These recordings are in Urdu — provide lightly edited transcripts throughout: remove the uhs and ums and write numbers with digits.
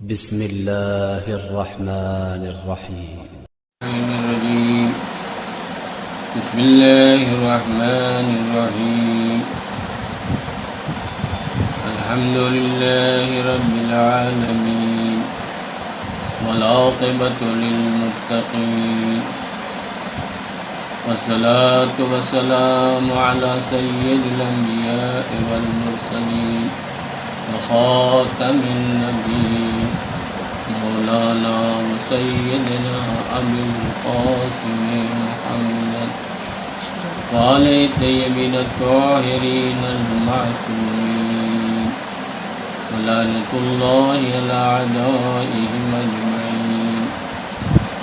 بسم الله الرحمن الرحيم. بسم الله الرحمن الرحيم. الحمد لله رب العالمين والعاقبة للمتقين والصلاة والسلام على سيد الأنبياء والمرسلين وخاتم النبيين مولانا وسيدنا أبي القاسم محمد وعلى الطيبين الطاهرين المعصومين ولعنة الله على أعدائهم أجمعين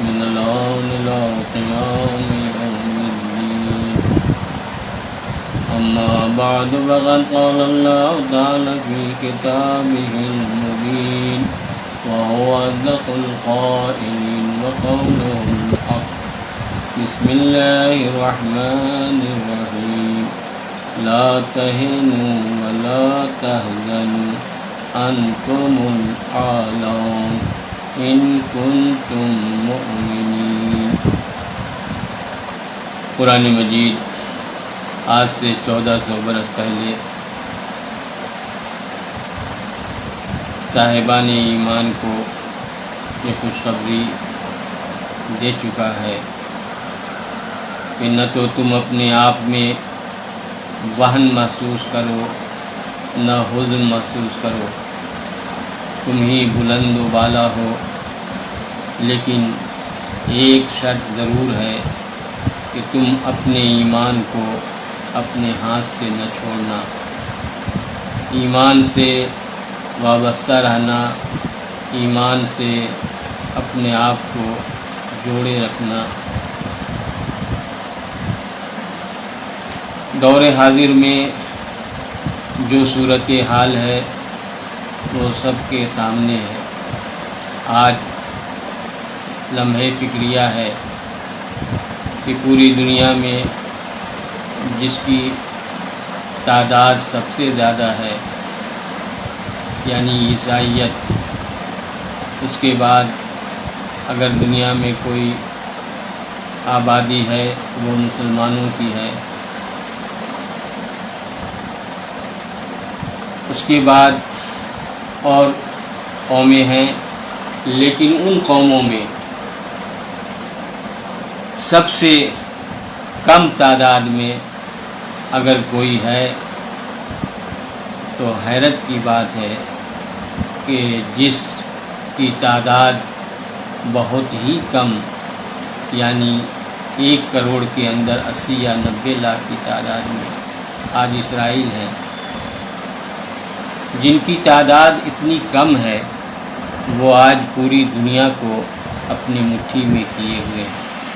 من الآن إلى قيام يوم الدين. أما بعد فقد قال الله تعالى في كتابه المبين وهو أصدق القائلين وقوله الحق. بسم الله الرحمن الرحيم. لا تهنوا ولا تحزنوا أنتم الأعلون إن كنتم مؤمنين. قرآن مجید آج سے 1400 برس پہلے صاحبان ایمان کو یہ خوشخبری دے چکا ہے کہ نہ تو تم اپنے آپ میں وہن محسوس کرو نہ حزن محسوس کرو، تم ہی بلند و بالا ہو، لیکن ایک شرط ضرور ہے کہ تم اپنے ایمان کو اپنے ہاتھ سے نہ چھوڑنا، ایمان سے وابستہ رہنا، ایمان سے اپنے آپ کو جوڑے رکھنا۔ دور حاضر میں جو صورت حال ہے وہ سب کے سامنے ہے۔ آج لمحہ فکریہ ہے کہ پوری دنیا میں جس کی تعداد سب سے زیادہ ہے یعنی عیسائیت، اس کے بعد اگر دنیا میں کوئی آبادی ہے وہ مسلمانوں کی ہے، اس کے بعد اور قومیں ہیں، لیکن ان قوموں میں سب سے کم تعداد میں اگر کوئی ہے تو حیرت کی بات ہے کہ جس کی تعداد بہت ہی کم یعنی 1 کروڑ کے اندر 80 یا 90 لاکھ کی تعداد میں آج اسرائیل ہے، جن کی تعداد اتنی کم ہے وہ آج پوری دنیا کو اپنی مٹھی میں کیے ہوئے،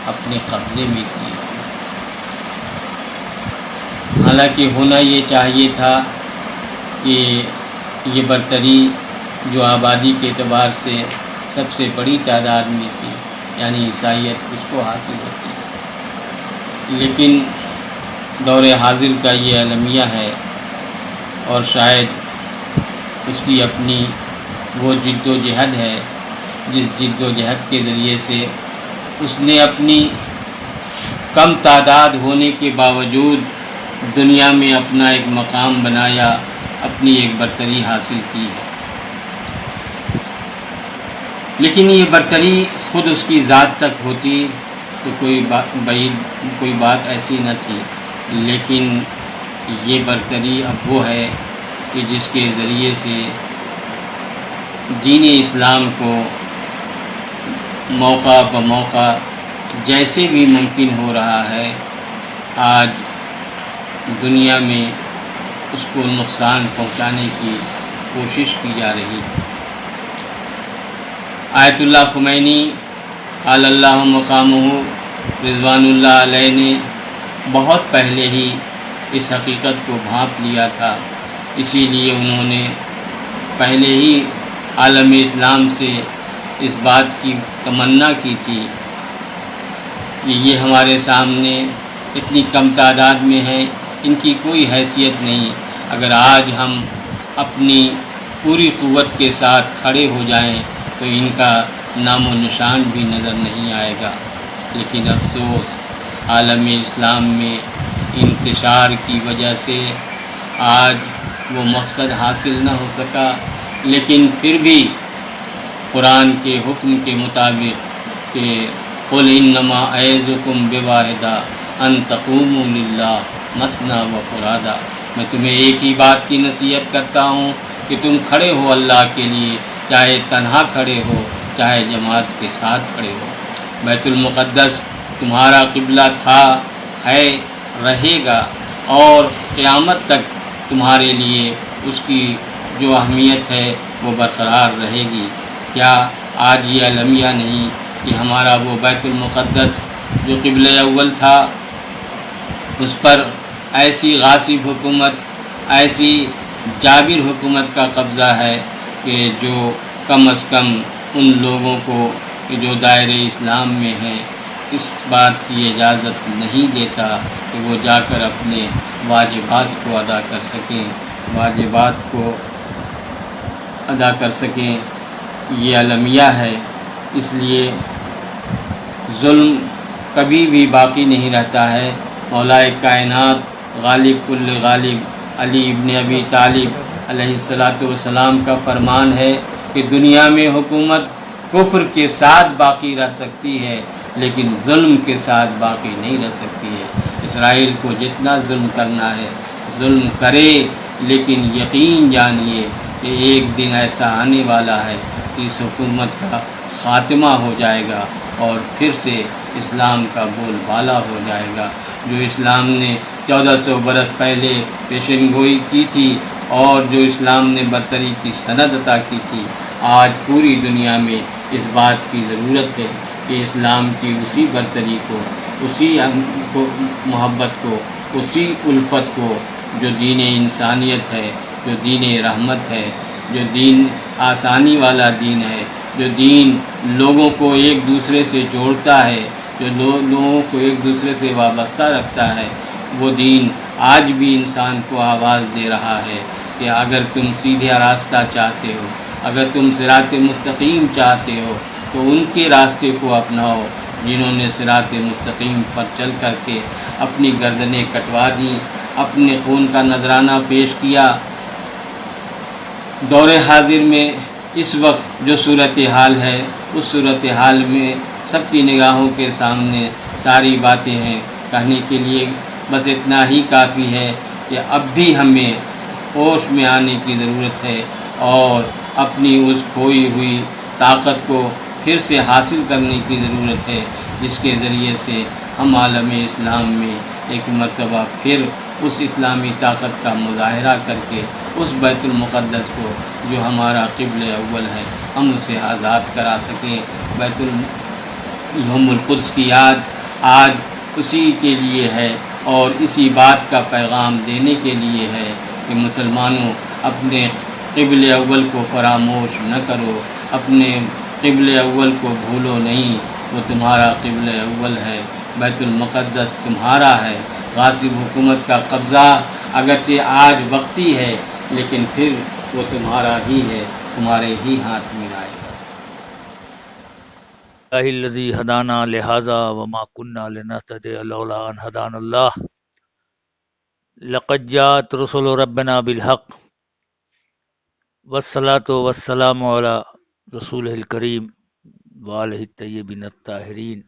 اپنے قبضے میں کیے ہوئے۔ حالانکہ ہونا یہ چاہیے تھا کہ یہ برتری جو آبادی کے اعتبار سے سب سے بڑی تعداد میں تھی یعنی عیسائیت، اس کو حاصل ہوتی، لیکن دور حاضر کا یہ المیہ ہے اور شاید اس کی اپنی وہ جد و جہد ہے جس جد و جہد کے ذریعے سے اس نے اپنی کم تعداد ہونے کے باوجود دنیا میں اپنا ایک مقام بنایا، اپنی ایک برتری حاصل کی ہے۔ لیکن یہ برتری خود اس کی ذات تک ہوتی تو کوئی بات ایسی نہ تھی، لیکن یہ برتری اب وہ ہے کہ جس کے ذریعے سے دین اسلام کو موقع بموقع جیسے بھی ممکن ہو رہا ہے آج دنیا میں اس کو نقصان پہنچانے کی کوشش کی جا رہی ہے۔ آیت اللہ خمینی علی اللہ مقامہ رضوان اللہ علیہ نے بہت پہلے ہی اس حقیقت کو بھانپ لیا تھا، اسی لیے انہوں نے پہلے ہی عالم اسلام سے اس بات کی تمنا کی تھی کہ یہ ہمارے سامنے اتنی کم تعداد میں ہیں، ان کی کوئی حیثیت نہیں، اگر آج ہم اپنی پوری قوت کے ساتھ کھڑے ہو جائیں تو ان کا نام و نشان بھی نظر نہیں آئے گا۔ لیکن افسوس، عالم اسلام میں انتشار کی وجہ سے آج وہ مقصد حاصل نہ ہو سکا، لیکن پھر بھی قرآن کے حکم کے مطابق کہ قل انما اعظکم بواحدہ ان تقوموا للہ مثنی و فرادا، میں تمہیں ایک ہی بات کی نصیحت کرتا ہوں کہ تم کھڑے ہو اللہ کے لیے، چاہے تنہا کھڑے ہو چاہے جماعت کے ساتھ کھڑے ہو۔ بیت المقدس تمہارا قبلہ تھا، ہے، رہے گا، اور قیامت تک تمہارے لیے اس کی جو اہمیت ہے وہ برقرار رہے گی۔ کیا آج یہ المیہ نہیں کہ ہمارا وہ بیت المقدس جو قبلہ اول تھا، اس پر ایسی غاصب حکومت، ایسی جابر حکومت کا قبضہ ہے کہ جو کم از کم ان لوگوں کو جو دائرہ اسلام میں ہیں اس بات کی اجازت نہیں دیتا کہ وہ جا کر اپنے واجبات کو ادا کر سکیں، یہ المیہ ہے۔ اس لیے ظلم کبھی بھی باقی نہیں رہتا ہے۔ مولا کائنات غالب کل غالب علی ابن ابی طالب علیہ السلام کا فرمان ہے کہ دنیا میں حکومت کفر کے ساتھ باقی رہ سکتی ہے لیکن ظلم کے ساتھ باقی نہیں رہ سکتی ہے۔ اسرائیل کو جتنا ظلم کرنا ہے ظلم کرے، لیکن یقین جانیے کہ ایک دن ایسا آنے والا ہے کہ اس حکومت کا خاتمہ ہو جائے گا اور پھر سے اسلام کا بول بالا ہو جائے گا۔ جو اسلام نے 1400 برس پہلے پیشن گوئی کی تھی اور جو اسلام نے برتری کی سند عطا کی تھی، آج پوری دنیا میں اس بات کی ضرورت ہے کہ اسلام کی اسی برتری کو، اسی محبت کو، اسی الفت کو جو دین انسانیت ہے، جو دین رحمت ہے، جو دین آسانی والا دین ہے، جو دین لوگوں کو ایک دوسرے سے جوڑتا ہے، جو لوگوں کو ایک دوسرے سے وابستہ رکھتا ہے، وہ دین آج بھی انسان کو آواز دے رہا ہے کہ اگر تم سیدھا راستہ چاہتے ہو، اگر تم صراط مستقیم چاہتے ہو تو ان کے راستے کو اپناؤ جنہوں نے صراط مستقیم پر چل کر کے اپنی گردنیں کٹوا دیں، اپنے خون کا نذرانہ پیش کیا۔ دور حاضر میں اس وقت جو صورتحال ہے، اس صورتحال میں سب کی نگاہوں کے سامنے ساری باتیں ہیں۔ کہنے کے لیے بس اتنا ہی کافی ہے کہ اب بھی ہمیں ہوش میں آنے کی ضرورت ہے اور اپنی اس کھوئی ہوئی طاقت کو پھر سے حاصل کرنے کی ضرورت ہے، جس کے ذریعے سے ہم عالم اسلام میں ایک مرتبہ پھر اس اسلامی طاقت کا مظاہرہ کر کے اس بیت المقدس کو جو ہمارا قبل اول ہے ہم اسے آزاد کرا سکیں۔ بیت یوم القدس کی یاد آج اسی کے لیے ہے اور اسی بات کا پیغام دینے کے لیے ہے کہ مسلمانوں اپنے قبل اول کو فراموش نہ کرو، اپنے قبل اول کو بھولو نہیں، وہ تمہارا قبل اول ہے، بیت المقدس تمہارا ہے۔ غاصب حکومت کا قبضہ اگرچہ آج وقتی ہے لیکن پھر وہ تمہارا ہی ہے، تمہارے ہی ہاتھ میں آئے گا۔ اللہ الذی ہدانا لہذا وما كنا لنهتدی لولا ان ہدانا اللہ لقد جاءت رسل ربنا بالحق والصلاة والسلام علی رسولہ الکریم وآلہ الطیبین الطاہرین،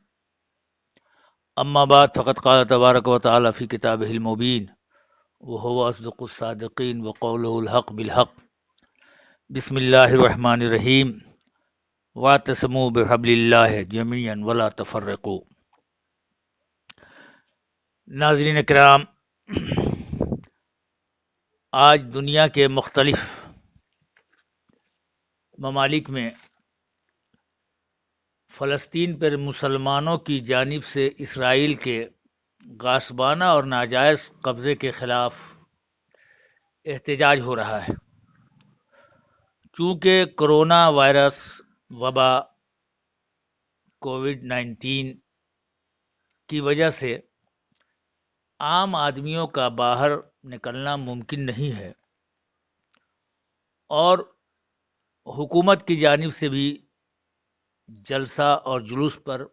اما بعد فقد قال تبارک و تعالی فی کتابہ المبین وهو اصدق الصادقین وقولہ الحق بالحق۔ بسم اللہ الرحمن الرحیم، واعتصموا بحبل اللہ جميعا ولا تفرقوا۔ ناظرین کرام، آج دنیا کے مختلف ممالک میں فلسطین پر مسلمانوں کی جانب سے اسرائیل کے غاصبانہ اور ناجائز قبضے کے خلاف احتجاج ہو رہا ہے۔ چونکہ کرونا وائرس وبا کووڈ-19 کی وجہ سے عام آدمیوں کا باہر نکلنا ممکن نہیں ہے اور حکومت کی جانب سے بھی جلسہ اور جلوس پر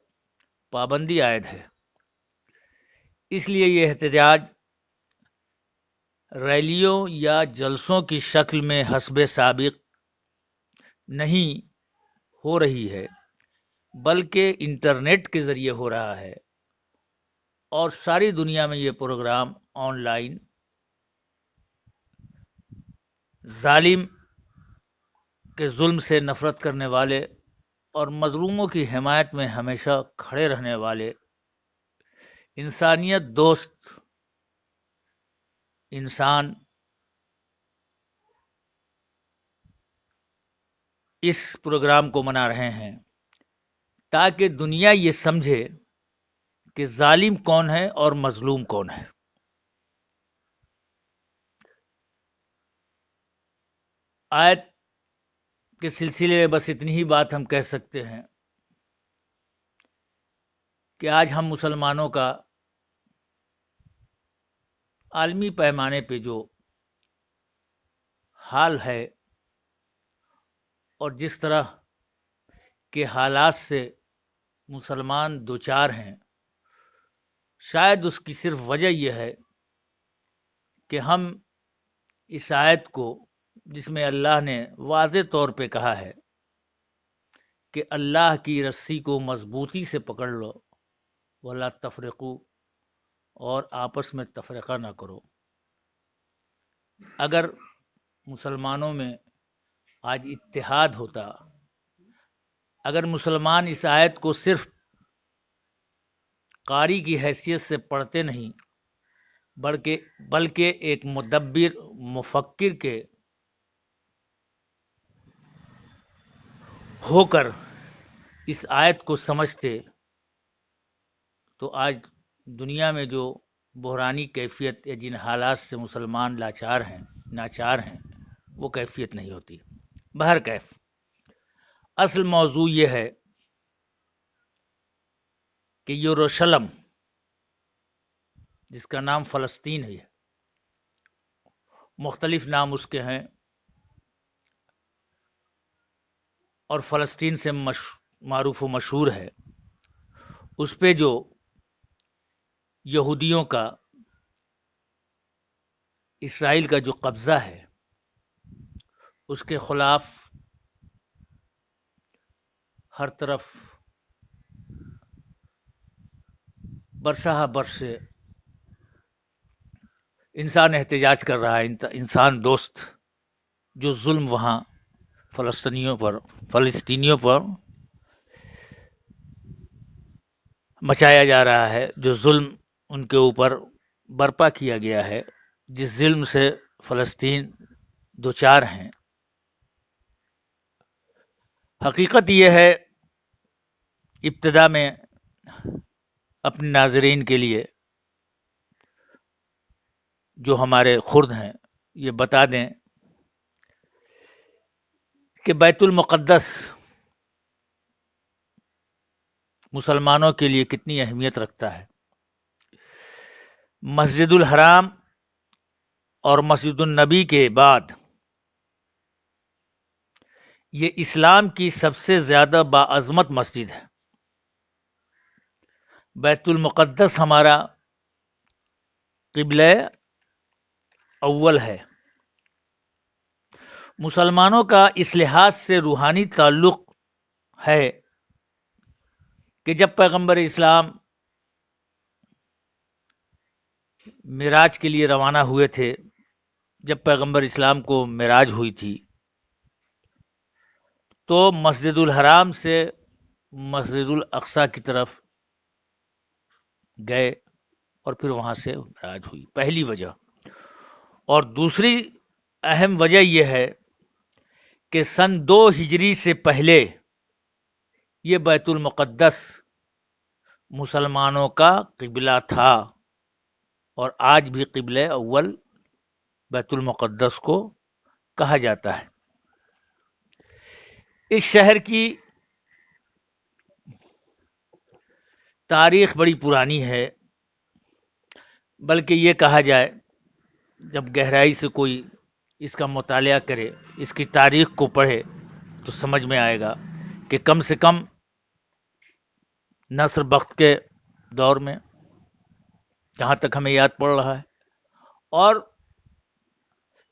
پابندی عائد ہے. اس لیے یہ احتجاج ریلیوں یا جلسوں کی شکل میں حسب سابق نہیں ہو رہی ہے، بلکہ انٹرنیٹ کے ذریعے ہو رہا ہے، اور ساری دنیا میں یہ پروگرام آن لائن ظالم کے ظلم سے نفرت کرنے والے اور مظلوموں کی حمایت میں ہمیشہ کھڑے رہنے والے انسانیت دوست انسان اس پروگرام کو منا رہے ہیں، تاکہ دنیا یہ سمجھے کہ ظالم کون ہے اور مظلوم کون ہے. آیت کے سلسلے میں بس اتنی ہی بات ہم کہہ سکتے ہیں کہ آج ہم مسلمانوں کا عالمی پیمانے پہ جو حال ہے اور جس طرح کے حالات سے مسلمان دوچار ہیں، شاید اس کی صرف وجہ یہ ہے کہ ہم اس آیت کو، جس میں اللہ نے واضح طور پہ کہا ہے کہ اللہ کی رسی کو مضبوطی سے پکڑ لو ولا تفرقو، اور آپس میں تفرقہ نہ کرو. اگر مسلمانوں میں آج اتحاد ہوتا، اگر مسلمان اس آیت کو صرف قاری کی حیثیت سے پڑھتے نہیں بلکہ ایک مدبر مفکر کے ہو کر اس آیت کو سمجھتے، تو آج دنیا میں جو بحرانی کیفیت یا جن حالات سے مسلمان ناچار ہیں وہ کیفیت نہیں ہوتی. بہرکیف اصل موضوع یہ ہے کہ یروشلم، جس کا نام فلسطین ہے، مختلف نام اس کے ہیں، اور فلسطین سے معروف و مشہور ہے، اس پہ جو یہودیوں کا، اسرائیل کا جو قبضہ ہے، اس کے خلاف ہر طرف برسہ برس سے انسان احتجاج کر رہا ہے. انسان دوست جو ظلم وہاں فلسطینیوں پر مچایا جا رہا ہے، جو ظلم ان کے اوپر برپا کیا گیا ہے، جس ظلم سے فلسطین دوچار ہیں. حقیقت یہ ہے، ابتدا میں اپنے ناظرین کے لیے جو ہمارے خرد ہیں یہ بتا دیں کہ بیت المقدس مسلمانوں کے لیے کتنی اہمیت رکھتا ہے. مسجد الحرام اور مسجد النبی کے بعد یہ اسلام کی سب سے زیادہ باعظمت مسجد ہے. بیت المقدس ہمارا قبلہ اول ہے. مسلمانوں کا اس لحاظ سے روحانی تعلق ہے کہ جب پیغمبر اسلام معراج کے لیے روانہ ہوئے تھے، جب پیغمبر اسلام کو معراج ہوئی تھی، تو مسجد الحرام سے مسجد الاقصی کی طرف گئے اور پھر وہاں سے معراج ہوئی. پہلی وجہ. اور دوسری اہم وجہ یہ ہے کہ سن 2 ہجری سے پہلے یہ بیت المقدس مسلمانوں کا قبلہ تھا، اور آج بھی قبلہ اول بیت المقدس کو کہا جاتا ہے. اس شہر کی تاریخ بڑی پرانی ہے، بلکہ یہ کہا جائے جب گہرائی سے کوئی اس کا مطالعہ کرے، اس کی تاریخ کو پڑھے، تو سمجھ میں آئے گا کہ کم سے کم نصر بخت کے دور میں، جہاں تک ہمیں یاد پڑ رہا ہے، اور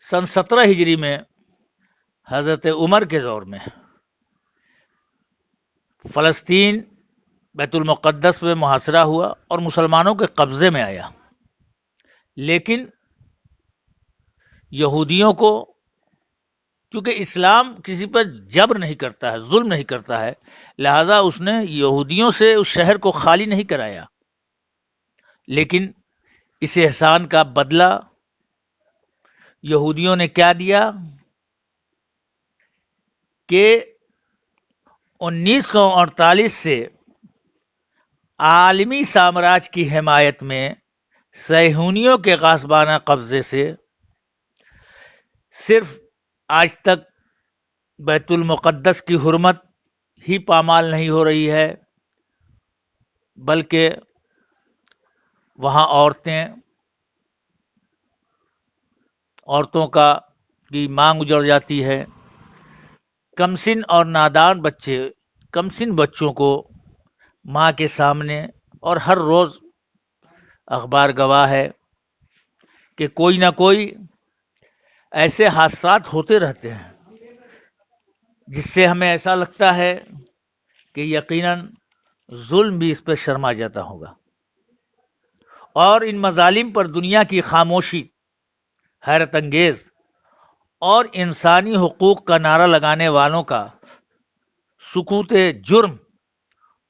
سن 17 ہجری میں حضرت عمر کے دور میں فلسطین بیت المقدس میں محاصرہ ہوا اور مسلمانوں کے قبضے میں آیا، لیکن یہودیوں کو، چونکہ اسلام کسی پر جبر نہیں کرتا ہے، ظلم نہیں کرتا ہے، لہذا اس نے یہودیوں سے اس شہر کو خالی نہیں کرایا، لیکن اس احسان کا بدلہ یہودیوں نے کیا دیا کہ 1948 سے عالمی سامراج کی حمایت میں صہیونیوں کے غاصبانہ قبضے سے صرف آج تک بیت المقدس کی حرمت ہی پامال نہیں ہو رہی ہے، بلکہ وہاں عورتوں کی مانگ اجڑ جاتی ہے، کمسن اور نادان کمسن بچوں کو ماں کے سامنے، اور ہر روز اخبار گواہ ہے کہ کوئی نہ کوئی ایسے حادثات ہوتے رہتے ہیں جس سے ہمیں ایسا لگتا ہے کہ یقیناً ظلم بھی اس پہ شرما جاتا ہوگا، اور ان مظالم پر دنیا کی خاموشی حیرت انگیز، اور انسانی حقوق کا نعرہ لگانے والوں کا سکوت جرم،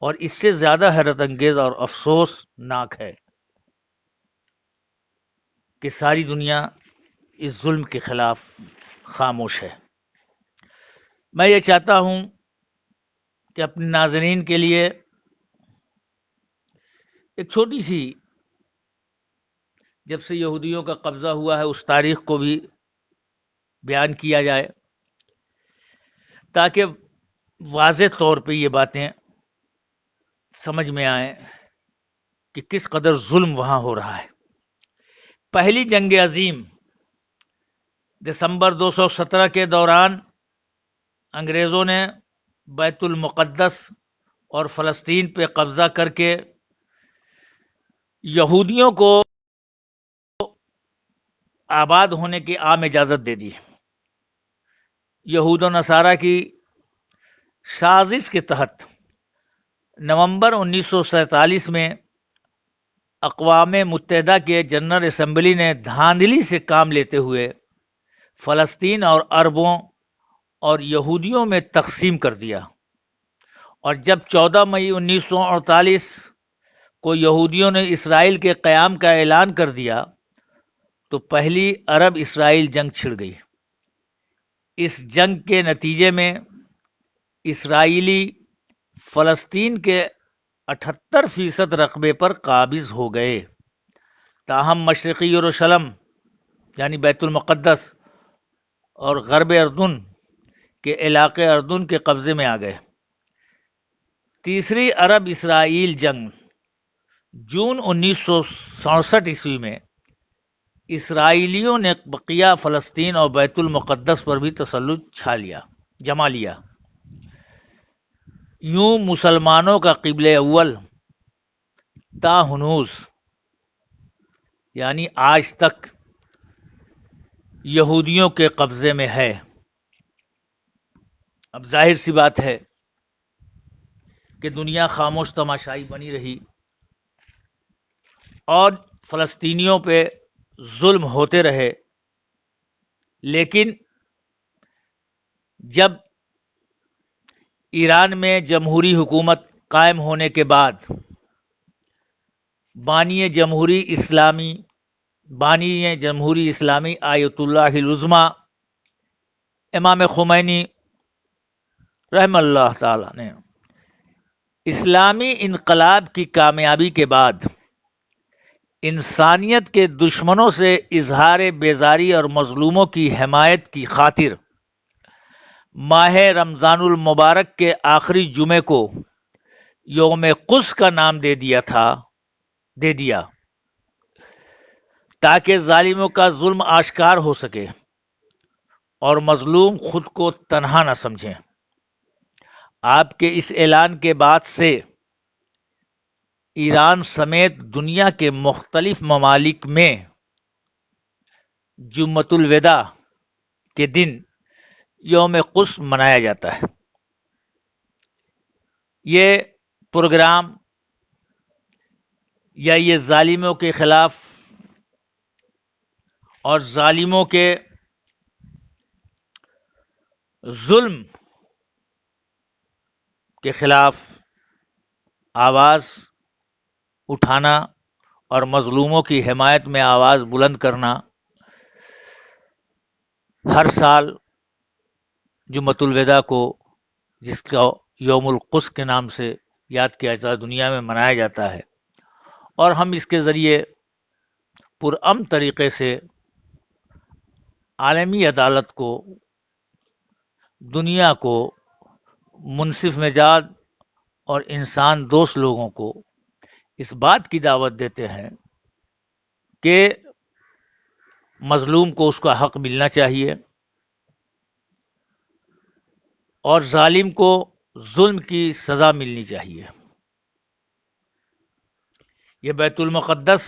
اور اس سے زیادہ حیرت انگیز اور افسوسناک ہے کہ ساری دنیا اس ظلم کے خلاف خاموش ہے۔ میں یہ چاہتا ہوں کہ اپنے ناظرین کے لیے ایک چھوٹی سی، جب سے یہودیوں کا قبضہ ہوا ہے اس تاریخ کو بھی بیان کیا جائے، تاکہ واضح طور پہ یہ باتیں سمجھ میں آئیں کہ کس قدر ظلم وہاں ہو رہا ہے۔ پہلی جنگ عظیم دسمبر 217 کے دوران انگریزوں نے بیت المقدس اور فلسطین پہ قبضہ کر کے یہودیوں کو آباد ہونے کی عام اجازت دے دی۔ یہود و نصارہ کی سازش کے تحت نومبر 1947 میں اقوام متحدہ کے جنرل اسمبلی نے دھاندلی سے کام لیتے ہوئے فلسطین اور عربوں اور یہودیوں میں تقسیم کر دیا، اور جب 14 مئی 1948 کو یہودیوں نے اسرائیل کے قیام کا اعلان کر دیا تو پہلی عرب اسرائیل جنگ چھڑ گئی۔ اس جنگ کے نتیجے میں اسرائیلی فلسطین کے 78% رقبے پر قابض ہو گئے، تاہم مشرقی یروشلم یعنی بیت المقدس اور غرب اردن کے علاقے اردن کے قبضے میں آ گئے۔ تیسری عرب اسرائیل جنگ جون 1967 عیسوی میں اسرائیلیوں نے بقیہ فلسطین اور بیت المقدس پر بھی تسلط جما لیا۔ یوں مسلمانوں کا قبلہ اول تا ہنوز یعنی آج تک یہودیوں کے قبضے میں ہے۔ اب ظاہر سی بات ہے کہ دنیا خاموش تماشائی بنی رہی اور فلسطینیوں پہ ظلم ہوتے رہے، لیکن جب ایران میں جمہوری حکومت قائم ہونے کے بعد بانی جمہوری اسلامی آیت اللہ العظمیٰ امام خمینی رحم اللہ تعالی نے اسلامی انقلاب کی کامیابی کے بعد انسانیت کے دشمنوں سے اظہار بیزاری اور مظلوموں کی حمایت کی خاطر ماہ رمضان المبارک کے آخری جمعے کو یوم قدس کا نام دے دیا تاکہ ظالموں کا ظلم آشکار ہو سکے اور مظلوم خود کو تنہا نہ سمجھیں۔ آپ کے اس اعلان کے بعد سے ایران سمیت دنیا کے مختلف ممالک میں جمعۃ الوداع کے دن یوم قدس منایا جاتا ہے۔ یہ پروگرام یا یہ ظالموں کے خلاف اور ظالموں کے ظلم کے خلاف آواز اٹھانا اور مظلوموں کی حمایت میں آواز بلند کرنا ہر سال جمعۃ الوداع کو، جس کا یوم القدس کے نام سے یاد کیا جاتا ہے، دنیا میں منایا جاتا ہے، اور ہم اس کے ذریعے پرامن طریقے سے عالمی عدالت کو، دنیا کو، منصف مزاج اور انسان دوست لوگوں کو اس بات کی دعوت دیتے ہیں کہ مظلوم کو اس کا حق ملنا چاہیے اور ظالم کو ظلم کی سزا ملنی چاہیے۔ یہ بیت المقدس،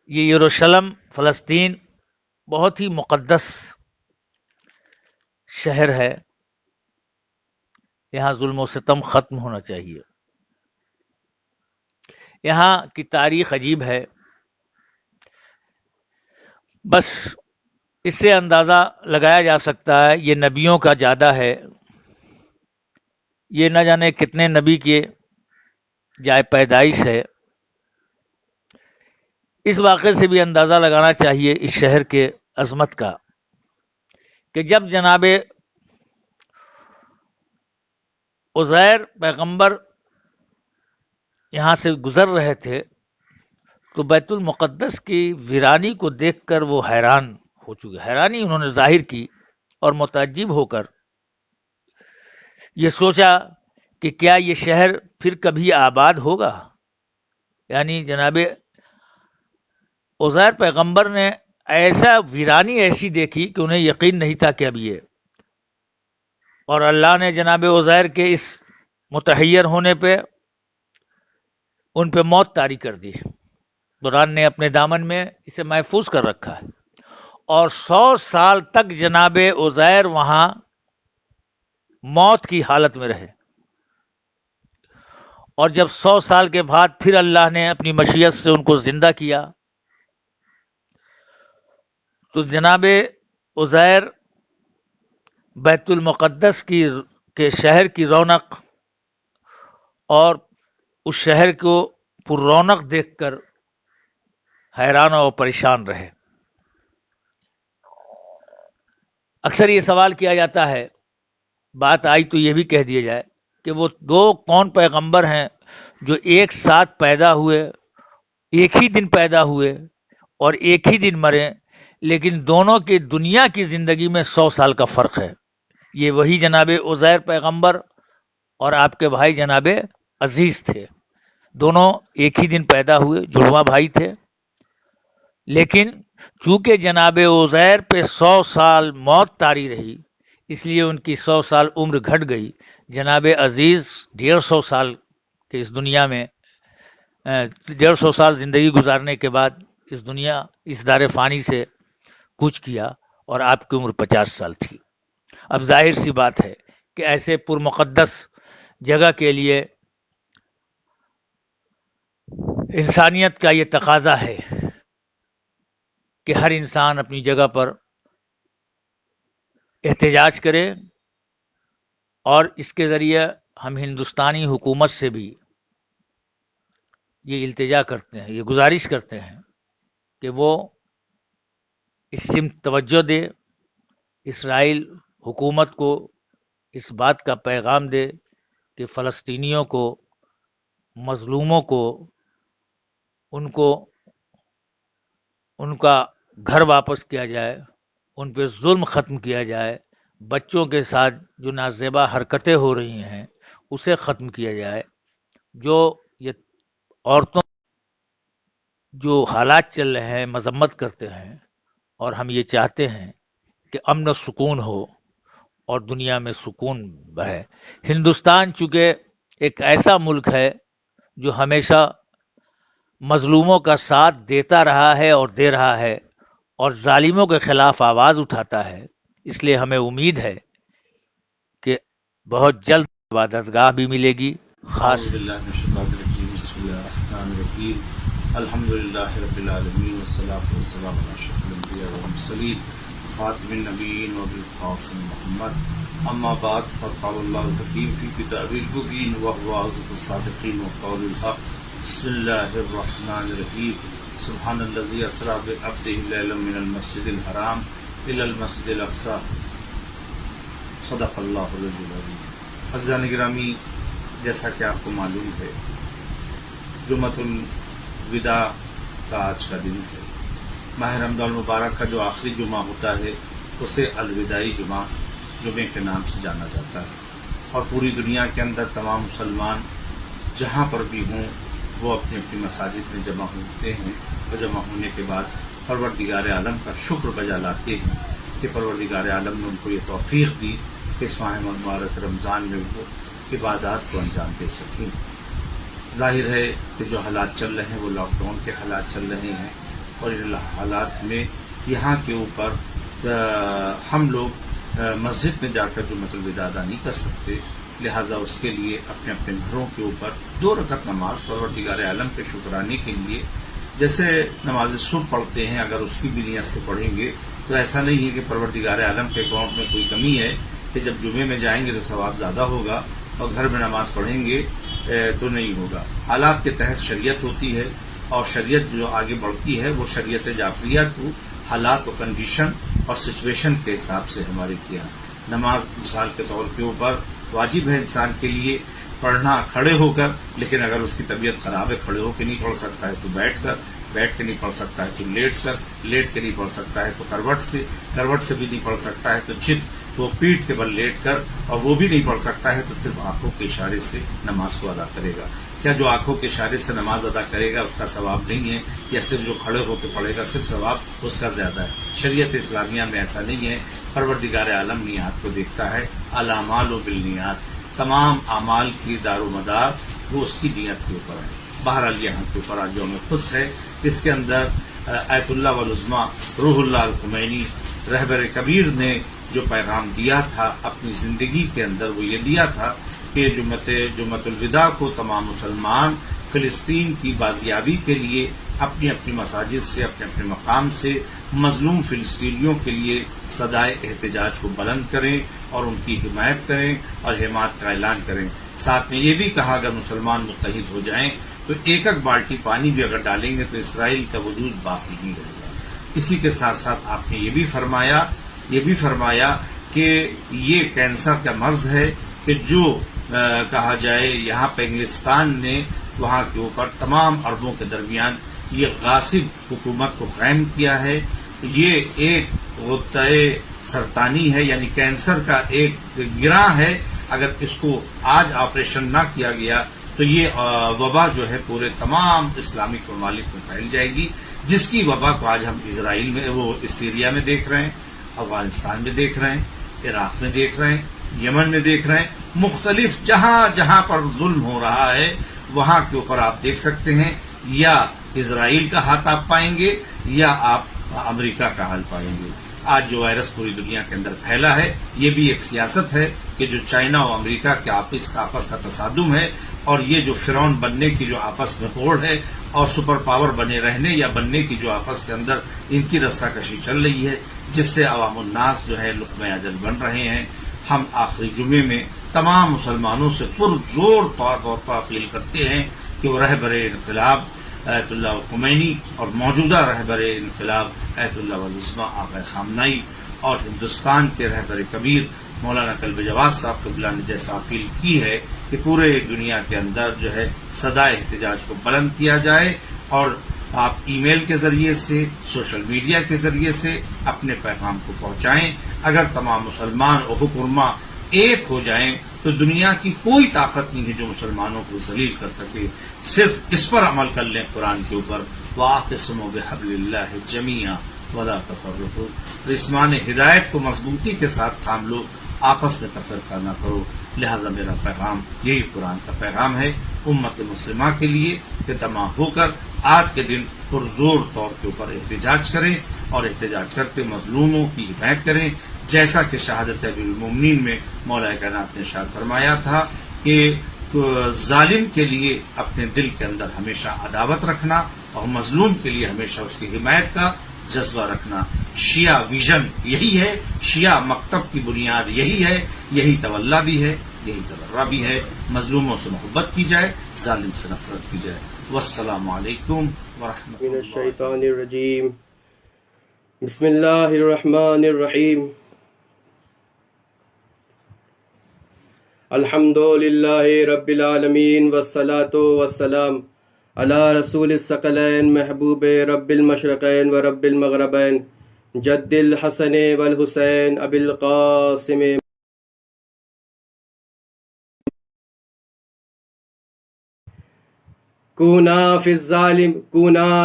یہ یروشلم فلسطین بہت ہی مقدس شہر ہے، یہاں ظلم و ستم ختم ہونا چاہیے۔ یہاں کی تاریخ عجیب ہے، بس اس سے اندازہ لگایا جا سکتا ہے یہ نبیوں کا جادہ ہے، یہ نہ جانے کتنے نبی کے جائے پیدائش ہے۔ اس واقعے سے بھی اندازہ لگانا چاہیے اس شہر کے عظمت کا، کہ جب جناب عزیر پیغمبر یہاں سے گزر رہے تھے تو بیت المقدس کی ویرانی کو دیکھ کر وہ حیران ہو چکے، حیرانی انہوں نے ظاہر کی اور متعجب ہو کر یہ سوچا کہ کیا یہ شہر پھر کبھی آباد ہوگا؟ یعنی جناب عزیر پیغمبر نے ایسا ویرانی ایسی دیکھی کہ انہیں یقین نہیں تھا کہ اب یہ، اور اللہ نے جناب عزیر کے اس متحیر ہونے پہ ان پہ موت طاری کر دی۔ قرآن نے اپنے دامن میں اسے محفوظ کر رکھا ہے، اور 100 سال تک جناب عزیر وہاں موت کی حالت میں رہے، اور جب 100 سال کے بعد پھر اللہ نے اپنی مشیت سے ان کو زندہ کیا تو جناب عزیر بیت المقدس کے شہر کی رونق اور اس شہر کو پر رونق دیکھ کر حیران اور پریشان رہے۔ اکثر یہ سوال کیا جاتا ہے، بات آئی تو یہ بھی کہہ دیا جائے کہ وہ دو کون پیغمبر ہیں جو ایک ساتھ پیدا ہوئے، ایک ہی دن پیدا ہوئے اور ایک ہی دن مرے، لیکن دونوں کی دنیا کی زندگی میں 100 سال کا فرق ہے؟ یہ وہی جناب عزیر پیغمبر اور آپ کے بھائی جناب عزیز تھے، دونوں ایک ہی دن پیدا ہوئے، جڑواں بھائی تھے، لیکن چونکہ جناب عزیر پہ 100 سال موت طاری رہی، اس لیے ان کی 100 سال عمر گھٹ گئی۔ جناب عزیز 150 سال کے اس دنیا میں 150 سال زندگی گزارنے کے بعد اس دنیا، اس دار فانی سے کوچ کیا، اور آپ کی عمر 50 سال تھی۔ اب ظاہر سی بات ہے کہ ایسے پرمقدس جگہ کے لیے انسانیت کا یہ تقاضا ہے کہ ہر انسان اپنی جگہ پر احتجاج کرے، اور اس کے ذریعے ہم ہندوستانی حکومت سے بھی یہ التجا کرتے ہیں، یہ گزارش کرتے ہیں کہ وہ اس سمت توجہ دے، اسرائیل حکومت کو اس بات کا پیغام دے کہ فلسطینیوں کو، مظلوموں کو، ان کا گھر واپس کیا جائے، ان پہ ظلم ختم کیا جائے، بچوں کے ساتھ جو نازیبا حرکتیں ہو رہی ہیں اسے ختم کیا جائے، جو یہ عورتوں جو حالات چل رہے ہیں مذمت کرتے ہیں، اور ہم یہ چاہتے ہیں کہ امن و سکون ہو اور دنیا میں سکون ہے۔ ہندوستان چونکہ ایک ایسا ملک ہے جو ہمیشہ مظلوموں کا ساتھ دیتا رہا ہے اور دے رہا ہے اور ظالموں کے خلاف آواز اٹھاتا ہے، اس لیے ہمیں امید ہے کہ بہت جلد عبادتگاہ بھی ملے گی۔ خاص اعوذ باللہ من الشیطان الرجیم، بسم اللہ الرحمن الرحیم، الحمدللہ رب العالمین والصلاة والسلام علی اشرف الانبیاء والمرسلین خاتم النبیین وابوالقاسم محمد، اما بعد، فقال اللہ الحکیم فی کتابہ المبین وہو اصدق الصادقین وقول الحق، بسم اللہ الرحمن الرحیم، سبحان الذی اسری بعبدہ لیلا من المسجد الحرام الی المسجد الاقصی، صدق اللہ العلی العظیم۔ عزیزان گرامی، جیسا کہ آپ کو معلوم ہے، جمعۃ الوداع کا آج کا دن ہے۔ ماہ رمضان المبارک کا جو آخری جمعہ ہوتا ہے اسے الوداعی جمعے کے نام سے جانا جاتا ہے، اور پوری دنیا کے اندر تمام مسلمان جہاں پر بھی ہوں وہ اپنی اپنی مساجد میں جمع ہوتے ہیں، اور جمع ہونے کے بعد پروردگار عالم کا شکر بجا لاتے ہیں کہ پروردگار عالم نے ان کو یہ توفیق دی کہ اس ماہ مبارک رمضان میں وہ عبادات کو انجام دے سکیں۔ ظاہر ہے کہ جو حالات چل رہے ہیں وہ لاک ڈاؤن کے حالات چل رہے ہیں، اور ان حالات میں یہاں کے اوپر ہم لوگ مسجد میں جا کر جمعۃ الوداع ادا نہیں کر سکتے، لہٰذا اس کے لیے اپنے اپنے گھروں کے اوپر 2 رکعت نماز پروردگار عالم کے شکرانے کے لیے، جیسے نماز صبح پڑھتے ہیں، اگر اس کی بھی نیت سے پڑھیں گے تو ایسا نہیں ہے کہ پروردگار عالم کے اکاؤنٹ میں کوئی کمی ہے کہ جب جمعے میں جائیں گے تو ثواب زیادہ ہوگا اور گھر میں نماز پڑھیں گے تو نہیں ہوگا۔ حالات کے تحت شریعت ہوتی ہے، اور شریعت جو آگے بڑھتی ہے وہ شریعت جعفریہ کو حالات و کنڈیشن اور سچویشن کے حساب سے ہمارے کیا۔ نماز مثال کے طور کے اوپر واجب ہے انسان کے لیے پڑھنا کھڑے ہو کر، لیکن اگر اس کی طبیعت خراب ہے، کھڑے ہو کے نہیں پڑھ سکتا ہے تو بیٹھ کے نہیں پڑھ سکتا ہے تو لیٹ کے نہیں پڑھ سکتا ہے تو کروٹ سے بھی نہیں پڑھ سکتا ہے تو چت وہ پیٹھ کے بل لیٹ کر، اور وہ بھی نہیں پڑھ سکتا ہے تو صرف آنکھوں کے اشارے سے نماز کو ادا کرے گا۔ کیا جو آنکھوں کے اشارے سے نماز ادا کرے گا اس کا ثواب نہیں ہے، یا صرف جو کھڑے ہو کے پڑھے گا صرف ثواب اس کا زیادہ ہے؟ شریعت اسلامیہ میں ایسا نہیں ہے۔ پروردگار عالم نیات کو دیکھتا ہے، الاعمال بالنیات، تمام اعمال کی دار و مدار وہ اس کی نیت کے اوپر ہے۔ بہرحال یہاں کے اوپر آج یوم قدس ہے، اس کے اندر آیت اللہ والعظمیٰ روح اللہ الخمینی رہبر کبیر نے جو پیغام دیا تھا اپنی زندگی کے اندر، وہ یہ دیا تھا کہ جمعۃ الوداع کو تمام مسلمان فلسطین کی بازیابی کے لیے اپنی اپنی مساجد سے، اپنے اپنے مقام سے مظلوم فلسطینیوں کے لیے صدائے احتجاج کو بلند کریں اور ان کی حمایت کریں اور حمایت کا اعلان کریں۔ ساتھ میں یہ بھی کہا اگر مسلمان متحد ہو جائیں تو ایک بالٹی پانی بھی اگر ڈالیں گے تو اسرائیل کا وجود باقی نہیں رہے گا۔ اسی کے ساتھ ساتھ آپ نے یہ بھی فرمایا کہ یہ کینسر کا مرض ہے کہ جو کہا جائے یہاں پہ انگلستان نے وہاں کے اوپر تمام عربوں کے درمیان یہ غاصب حکومت کو قائم کیا ہے۔ یہ ایک غدۂ سرطانی ہے، یعنی کینسر کا ایک گراں ہے، اگر اس کو آج آپریشن نہ کیا گیا تو یہ وبا جو ہے پورے تمام اسلامک ممالک میں پھیل جائے گی، جس کی وبا کو آج ہم اسرائیل میں، وہ سیریا میں دیکھ رہے ہیں، افغانستان میں دیکھ رہے ہیں، عراق میں دیکھ رہے ہیں، یمن میں دیکھ رہے ہیں، مختلف جہاں پر ظلم ہو رہا ہے وہاں کے اوپر آپ دیکھ سکتے ہیں، یا اسرائیل کا ہاتھ آپ پائیں گے یا آپ امریکہ کا حال پائیں گے۔ آج جو وائرس پوری دنیا کے اندر پھیلا ہے یہ بھی ایک سیاست ہے کہ جو چائنا اور امریکہ کے آپس کا تصادم ہے، اور یہ جو فرعون بننے کی جو آپس میں ہوڑ ہے اور سپر پاور بنے رہنے یا بننے کی جو آپس کے اندر ان کی رسا کشی چل رہی ہے، جس سے عوام الناس جو ہے لقمہ اجل بن رہے ہیں۔ ہم آخری جمعے میں تمام مسلمانوں سے پرزور طور پر اپیل کرتے ہیں کہ وہ رہبر انقلاب آیت اللہ خمینی اور موجودہ رہبر انقلاب آیت اللہ والعظمیٰ آقا خامنائی اور ہندوستان کے رہبر کبیر مولانا کلب جواز صاحب قبلہ نے جیسا اپیل کی ہے کہ پورے دنیا کے اندر جو ہے صدائے احتجاج کو بلند کیا جائے، اور آپ ای میل کے ذریعے سے، سوشل میڈیا کے ذریعے سے اپنے پیغام کو پہنچائیں۔ اگر تمام مسلمان و حکمراں ایک ہو جائیں تو دنیا کی کوئی طاقت نہیں ہے جو مسلمانوں کو ذلیل کر سکے۔ صرف اس پر عمل کر لیں قرآن کے اوپر، وَاعْتَصِمُوا بِحَبْلِ اللَّهِ جَمِيعًا وَلَا تَفَرَّقُوا، رسمان ہدایت کو مضبوطی کے ساتھ تھام لو آپس میں تفرقہ نہ کرو. لہذا میرا پیغام یہی قرآن کا پیغام ہے امت مسلمہ کے لیے کہ جمع ہو کر آج کے دن پرزور طور کے اوپر احتجاج کریں اور احتجاج کرتے مظلوموں کی حمایت کریں، جیسا کہ شہادت امیر المومنین میں مولا کائنات نے ارشاد فرمایا تھا کہ ظالم کے لیے اپنے دل کے اندر ہمیشہ عداوت رکھنا اور مظلوم کے لیے ہمیشہ اس کی حمایت کا جذبہ رکھنا. شیعہ ویژن یہی ہے، شیعہ مکتب کی بنیاد یہی ہے، یہی تولا بھی ہے، یہی تبرہ بھی ہے. مظلوموں سے محبت کی جائے، ظالم سے نفرت کی جائے. والسلام علیکم ورحمۃ من اللہ. الشیطان الرجیم. بسم اللہ الرحمن الرحیم. الحمد للہ رب العالمین والصلاة والسلام علی رسول الثقلین محبوب رب المشرقین و رب المغربین جد الحسن والحسین ابی القاسم. کونا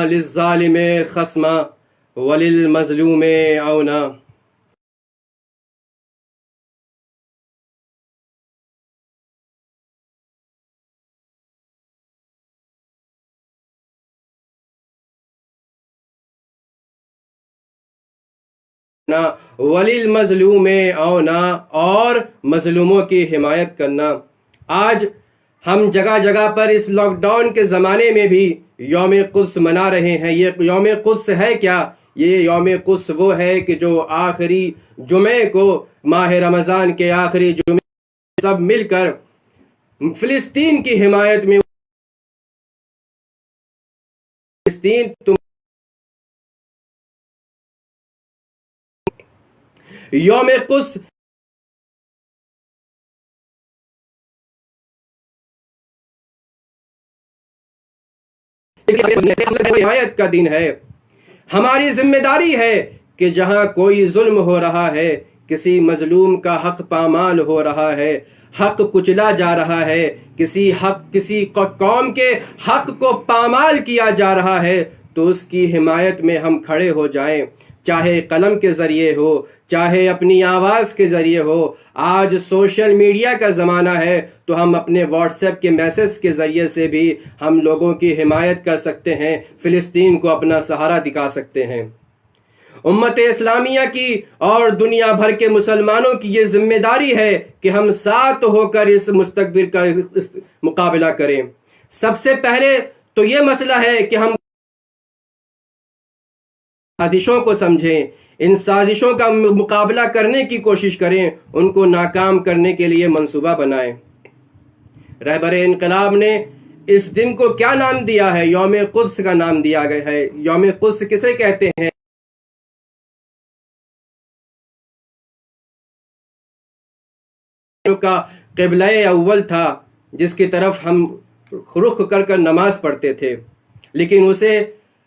للظالم خصما وللمظلوم عونا. وللمظلوم عونا، اور مظلوموں کی حمایت کرنا. آج ہم جگہ جگہ پر اس لاک ڈاؤن کے زمانے میں بھی یوم قدس منا رہے ہیں. یہ یوم قدس ہے کیا؟ یہ یوم قدس وہ ہے کہ جو آخری جمعے کو ماہ رمضان کے آخری جمعے سب مل کر فلسطین کی حمایت میں فلسطین یوم قدس حمایت کا دن ہے. ہماری ذمہ داری ہے کہ جہاں کوئی ظلم ہو رہا ہے، کسی مظلوم کا حق پامال ہو رہا ہے، حق کچلا جا رہا ہے، کسی قوم کے حق کو پامال کیا جا رہا ہے، تو اس کی حمایت میں ہم کھڑے ہو جائیں، چاہے قلم کے ذریعے ہو، چاہے اپنی آواز کے ذریعے ہو. آج سوشل میڈیا کا زمانہ ہے تو ہم اپنے واٹس ایپ کے میسج کے ذریعے سے بھی ہم لوگوں کی حمایت کر سکتے ہیں، فلسطین کو اپنا سہارا دکھا سکتے ہیں. امت اسلامیہ کی اور دنیا بھر کے مسلمانوں کی یہ ذمہ داری ہے کہ ہم ساتھ ہو کر اس مستقبل کا مقابلہ کریں. سب سے پہلے تو یہ مسئلہ ہے کہ ہم سازشوں کو سمجھیں، ان سازشوں کا مقابلہ کرنے کی کوشش کریں، ان کو ناکام کرنے کے لیے منصوبہ بنائیں. رہبر انقلاب نے اس دن کو کیا نام دیا ہے؟ یوم قدس کا نام دیا گیا ہے. یوم قدس کسے کہتے ہیں؟ کا قبلہ اول تھا جس کی طرف ہم رخ کر نماز پڑھتے تھے، لیکن اسے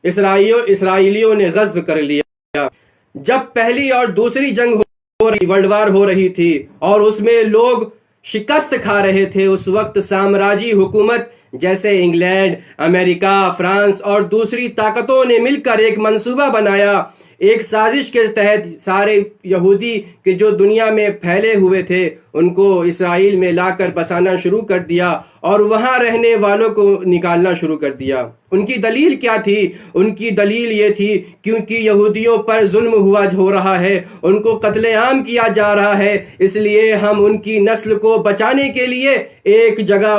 اسرائیلیوں نے غصب کر لیا. جب پہلی اور دوسری جنگ ورلڈ وار ہو رہی تھی اور اس میں لوگ شکست کھا رہے تھے، اس وقت سامراجی حکومت جیسے انگلینڈ، امریکہ، فرانس اور دوسری طاقتوں نے مل کر ایک منصوبہ بنایا. ایک سازش کے تحت سارے یہودی کے جو دنیا میں پھیلے ہوئے تھے ان کو اسرائیل میں لا کر بسانا شروع کر دیا اور وہاں رہنے والوں کو نکالنا شروع کر دیا. ان کی دلیل کیا تھی؟ ان کی دلیل یہ تھی کیونکہ یہودیوں پر ظلم ہو رہا ہے، ان کو قتل عام کیا جا رہا ہے، اس لیے ہم ان کی نسل کو بچانے کے لیے ایک جگہ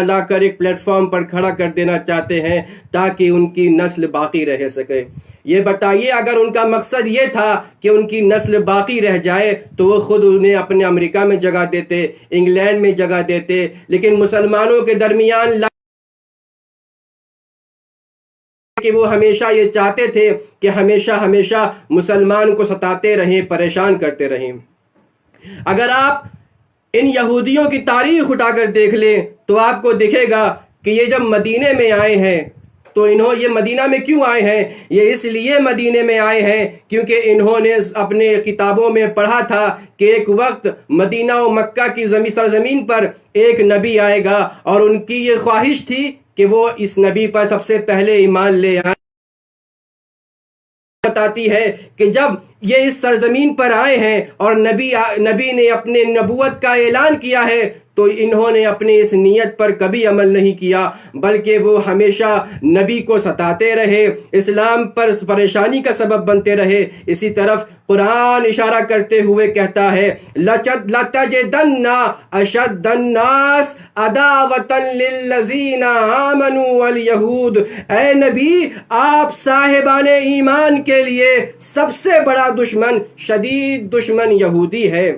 لا کر ایک پلیٹ فارم پر کھڑا کر دینا چاہتے ہیں تاکہ ان کی نسل باقی رہ سکے. یہ بتائیے اگر ان کا مقصد یہ تھا کہ ان کی نسل باقی رہ جائے تو وہ خود انہیں اپنے امریکہ میں جگہ دیتے، انگلینڈ میں جگہ دیتے، لیکن مسلمانوں کے درمیان کہ وہ ہمیشہ یہ چاہتے تھے کہ ہمیشہ مسلمان کو ستاتے رہیں، پریشان کرتے رہیں. اگر آپ ان یہودیوں کی تاریخ اٹھا کر دیکھ لیں تو آپ کو دکھے گا کہ یہ جب مدینے میں آئے ہیں تو یہ مدینہ میں کیوں آئے ہیں؟ یہ اس لیے مدینے میں آئے ہیں کیونکہ انہوں نے اپنے کتابوں میں پڑھا تھا کہ ایک وقت مدینہ و مکہ کی سرزمین پر ایک نبی آئے گا، اور ان کی یہ خواہش تھی کہ وہ اس نبی پر سب سے پہلے ایمان لے آئیں. بتاتی ہے کہ جب یہ اس سرزمین پر آئے ہیں اور نبی نے اپنے نبوت کا اعلان کیا ہے تو انہوں نے اپنی اس نیت پر کبھی عمل نہیں کیا، بلکہ وہ ہمیشہ نبی کو ستاتے رہے، اسلام پر پریشانی کا سبب بنتے رہے۔ اسی طرف قرآن اشارہ کرتے ہوئے کہتا ہے لَتَجِدَنَّ أَشَدَّ النَّاسِ عَدَاوَةً لِلَّذِينَ آمَنُوا وَالْيَهُودِ، اے نبی آپ صاحبان ایمان کے لیے سب سے بڑا دشمن، شدید دشمن یہودی ہے۔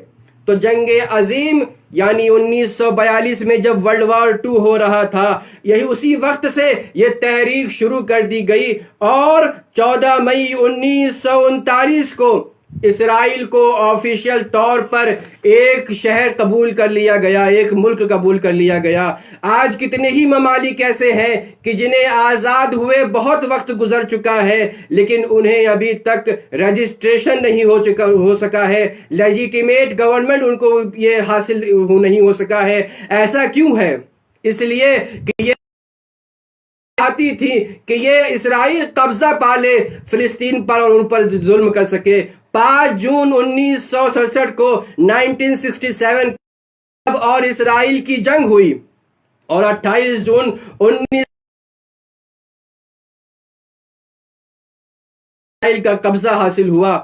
تو جنگ عظیم یعنی 1942 میں جب ورلڈ وار 2 ہو رہا تھا، یہی اسی وقت سے یہ تحریک شروع کر دی گئی، اور 14 مئی 1939 کو اسرائیل کو آفیشیل طور پر ایک شہر قبول کر لیا گیا، ایک ملک قبول کر لیا گیا۔ آج کتنے ہی ممالک ایسے ہیں کہ جنہیں آزاد ہوئے بہت وقت گزر چکا ہے، لیکن انہیں ابھی تک رجسٹریشن نہیں ہو سکا ہے، لیجیٹیمیٹ گورنمنٹ ان کو یہ حاصل نہیں ہو سکا ہے۔ ایسا کیوں ہے؟ اس لیے کہ یہ آتی تھی کہ یہ اسرائیل قبضہ پالے فلسطین پر اور ان پر ظلم کر سکے۔ 5 جون 1967 کو 1967 اور اسرائیل کی جنگ ہوئی، اور 28 جون 19 اسرائیل کا قبضہ حاصل ہوا۔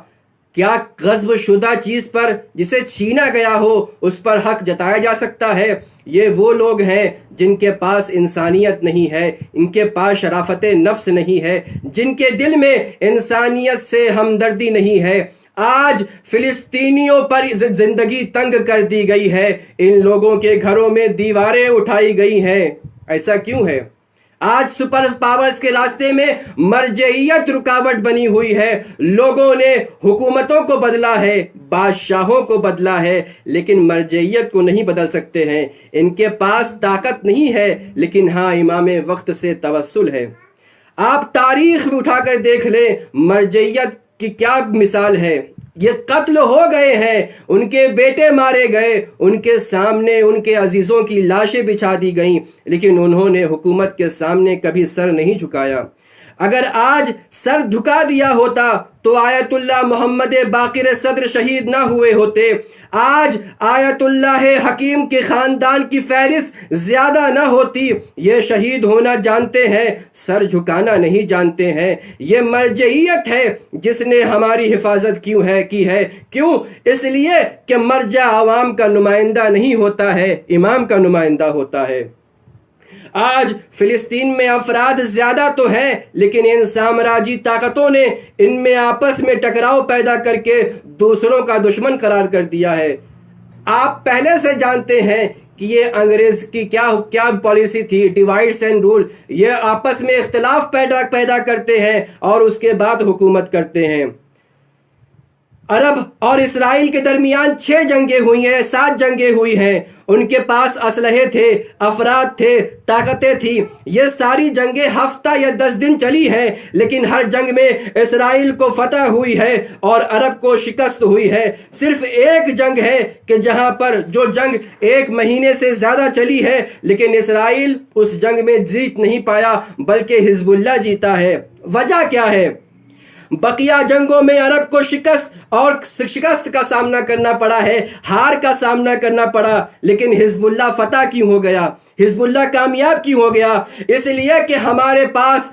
کیا غصب شدہ چیز پر جسے چھینا گیا ہو اس پر حق جتایا جا سکتا ہے؟ یہ وہ لوگ ہیں جن کے پاس انسانیت نہیں ہے، ان کے پاس شرافت نفس نہیں ہے، جن کے دل میں انسانیت سے ہمدردی نہیں ہے۔ آج فلسطینیوں پر زندگی تنگ کر دی گئی ہے، ان لوگوں کے گھروں میں دیواریں اٹھائی گئی ہیں۔ ایسا کیوں ہے؟ آج سپر پاورز کے راستے میں مرجعیت رکاوٹ بنی ہوئی ہے۔ لوگوں نے حکومتوں کو بدلا ہے، بادشاہوں کو بدلا ہے، لیکن مرجعیت کو نہیں بدل سکتے ہیں۔ ان کے پاس طاقت نہیں ہے، لیکن ہاں امام وقت سے توسل ہے۔ آپ تاریخ میں اٹھا کر دیکھ لیں، مرجعیت کی کیا مثال ہے۔ یہ قتل ہو گئے ہیں، ان کے بیٹے مارے گئے، ان کے سامنے ان کے عزیزوں کی لاشیں بچھا دی گئیں، لیکن انہوں نے حکومت کے سامنے کبھی سر نہیں جھکایا۔ اگر آج سر جھکا دیا ہوتا تو آیت اللہ محمد باقر صدر شہید نہ ہوئے ہوتے، آج آیت اللہ حکیم کے خاندان کی فہرست زیادہ نہ ہوتی۔ یہ شہید ہونا جانتے ہیں، سر جھکانا نہیں جانتے ہیں۔ یہ مرجعیت ہے جس نے ہماری حفاظت کی ہے۔ کیوں؟ اس لیے کہ مرجع عوام کا نمائندہ نہیں ہوتا ہے، امام کا نمائندہ ہوتا ہے۔ آج فلسطین میں افراد زیادہ تو ہیں، لیکن ان سامراجی طاقتوں نے ان میں آپس میں ٹکراؤ پیدا کر کے دوسروں کا دشمن قرار کر دیا ہے۔ آپ پہلے سے جانتے ہیں کہ یہ انگریز کی کیا پالیسی تھی، ڈیوائڈ اینڈ رول۔ یہ آپس میں اختلاف پیدا کرتے ہیں اور اس کے بعد حکومت کرتے ہیں۔ عرب اور اسرائیل کے درمیان 6 جنگیں ہوئی ہیں، 7 جنگیں ہوئی ہیں۔ ان کے پاس اسلحے تھے، افراد تھے، طاقتیں تھیں۔ یہ ساری جنگیں ہفتہ یا 10 دن چلی ہیں، لیکن ہر جنگ میں اسرائیل کو فتح ہوئی ہے اور عرب کو شکست ہوئی ہے۔ صرف ایک جنگ ہے کہ جہاں پر جو جنگ 1 مہینے سے زیادہ چلی ہے، لیکن اسرائیل اس جنگ میں جیت نہیں پایا بلکہ حزب اللہ جیتا ہے۔ وجہ کیا ہے؟ بقیہ جنگوں میں عرب کو شکست کا سامنا کرنا پڑا ہے، ہار کا سامنا کرنا پڑا، لیکن حزب اللہ فتح کیوں ہو گیا؟ حزب اللہ کامیاب کیوں ہو گیا؟ اس لیے کہ ہمارے پاس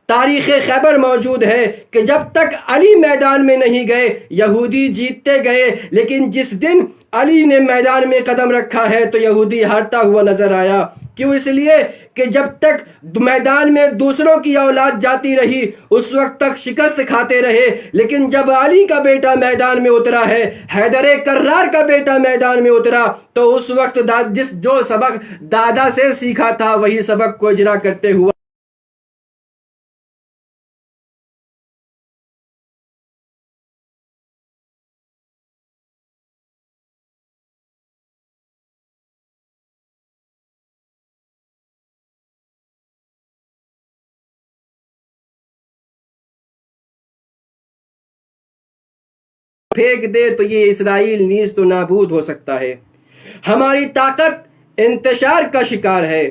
تاریخ خیبر موجود ہے کہ جب تک علی میدان میں نہیں گئے یہودی جیتتے گئے، لیکن جس دن علی نے میدان میں قدم رکھا ہے تو یہودی ہارتا ہوا نظر آیا۔ کیوں؟ اس لیے کہ جب تک میدان میں دوسروں کی اولاد جاتی رہی اس وقت تک شکست کھاتے رہے، لیکن جب علی کا بیٹا میدان میں اترا ہے، حیدر کرار کا بیٹا میدان میں اترا، تو اس وقت جو سبق دادا سے سیکھا تھا وہی سبق کو اجرا کرتے ہوا پھینک دے تو یہ اسرائیل نیز تو نابود ہو سکتا ہے۔ ہماری طاقت انتشار کا شکار ہے۔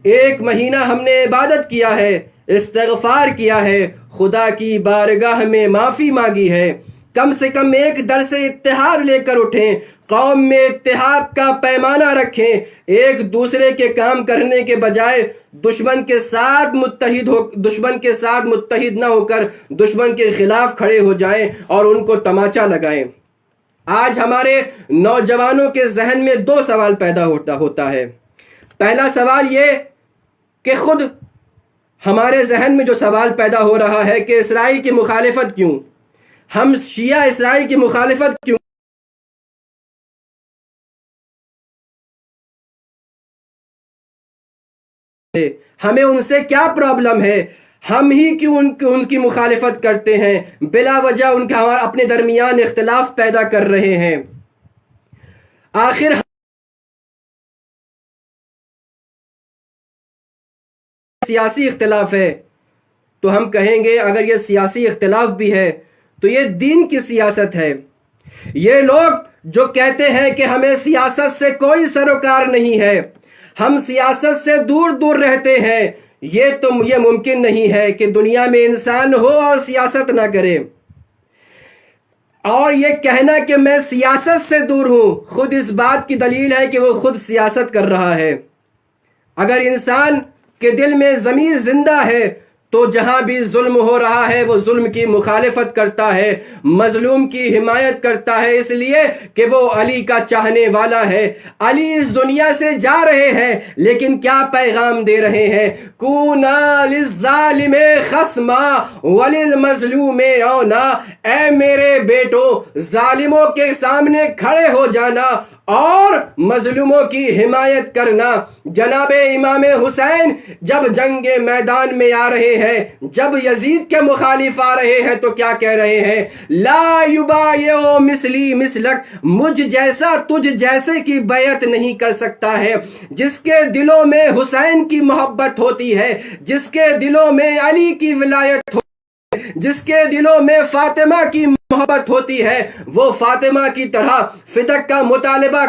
1 مہینہ ہم نے عبادت کیا ہے، استغفار کیا ہے، خدا کی بارگاہ میں معافی مانگی ہے، کم سے کم ایک درس اتحاد لے کر اٹھیں، قوم میں اتحاد کا پیمانہ رکھیں، ایک دوسرے کے کام کرنے کے بجائے دشمن کے ساتھ متحد نہ ہو کر دشمن کے خلاف کھڑے ہو جائیں اور ان کو تماچا لگائیں۔ آج ہمارے نوجوانوں کے ذہن میں دو سوال پیدا ہوتا ہے۔ پہلا سوال یہ کہ خود ہمارے ذہن میں جو سوال پیدا ہو رہا ہے کہ اسرائیل کی مخالفت کیوں، ہم شیعہ اسرائیل کی مخالفت کیوں، ہمیں ان سے کیا پرابلم ہے، ہم ہی کیوں ان کی مخالفت کرتے ہیں، بلا وجہ ان کا اپنے درمیان اختلاف پیدا کر رہے ہیں۔ آخر سیاسی اختلاف ہے تو ہم کہیں گے اگر یہ سیاسی اختلاف بھی ہے تو یہ دین کی سیاست ہے۔ یہ لوگ جو کہتے ہیں کہ ہمیں سیاست سے کوئی سروکار نہیں ہے، ہم سیاست سے دور دور رہتے ہیں، یہ ممکن نہیں ہے کہ دنیا میں انسان ہو اور سیاست نہ کرے۔ اور یہ کہنا کہ میں سیاست سے دور ہوں خود اس بات کی دلیل ہے کہ وہ خود سیاست کر رہا ہے۔ اگر انسان کے دل میں ضمیر زندہ ہے تو جہاں بھی ظلم ہو رہا ہے وہ ظلم کی مخالفت کرتا ہے، مظلوم کی حمایت کرتا ہے، اس لیے کہ وہ علی کا چاہنے والا ہے۔ علی اس دنیا سے جا رہے ہیں لیکن کیا پیغام دے رہے ہیں؟ کونا للظالم خصما وللمظلوم اونا، اے میرے بیٹو ظالموں کے سامنے کھڑے ہو جانا اور مظلوموں کی حمایت کرنا۔ جناب امام حسین جب جنگ میدان میں آ رہے ہیں، جب یزید کے مخالف آ رہے ہیں تو کیا کہہ رہے ہیں؟ لا یبایع مثلی مثلک، مجھ جیسا تجھ جیسے کی بیعت نہیں کر سکتا ہے۔ جس کے دلوں میں حسین کی محبت ہوتی ہے، جس کے دلوں میں علی کی ولایت ہوتی ہے، جس کے دلوں میں فاطمہ کی محبت ہوتی ہے، وہ فاطمہ کی طرح فدق کا مطالبہ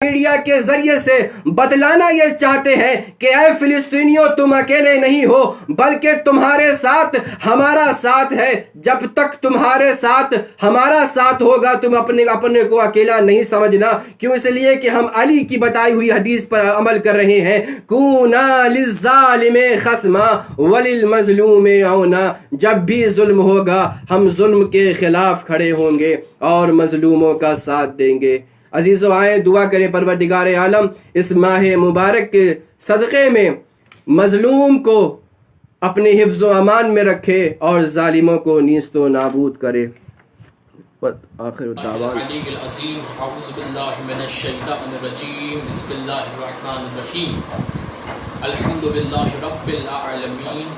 میڈیا کے ذریعے سے بتلانا یہ چاہتے ہیں کہ اے فلسطینیوں تم اکیلے نہیں ہو بلکہ تمہارے ساتھ ہمارا ساتھ ہے۔ جب تک تمہارے ساتھ ہمارا ساتھ ہوگا تم اپنے کو اکیلا نہیں سمجھنا۔ کیوں؟ اس لیے کہ ہم علی کی بتائی ہوئی حدیث پر عمل کر رہے ہیں، کونا للظالم خصما وللمظلوم اونا۔ جب بھی ظلم ہوگا ہم ظلم کے خلاف کھڑے ہوں گے اور مظلوموں کا ساتھ دیں گے۔ عزیزو آئیں دعا کریں پروردگار عالم اس ماہ مبارک کے صدقے میں مظلوم کو اپنے حفظ و امان میں رکھے اور ظالموں کو نیست و نابود کرے۔ آخر دعوانا علی العظیم اعوذ باللہ من الشیطان الرجیم بسم اللہ الرحمن الرحیم الحمدللہ رب العالمین